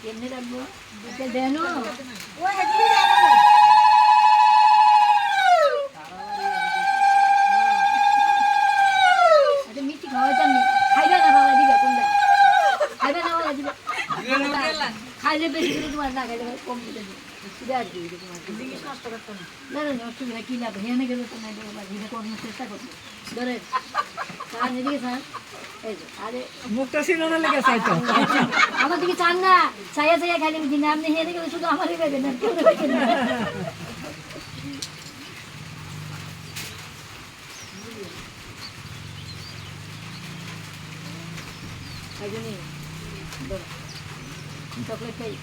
কেমনে রাখবো দেন মিষ্টি খাওয়া জানি খাইবে না বাবা দিবে কোনটা খাইবে না বাবা দিবে খাইলে বেশি করে তোমার না খাইলে কম দিতে না না অসুবিধা কি লাভ হেনে গেলে তো নাই বাবা দিনে কোনো চেষ্টা করবো ধরে চান এদিকে চান আরে মুখটা ছিল না লেগে চাইতো আমার দিকে চান না চাইয়া চাইয়া খাইলে দিন আপনি হেরে গেলে শুধু আমারই খাইবেন না কেউ খাইবেন না চকলেট খাই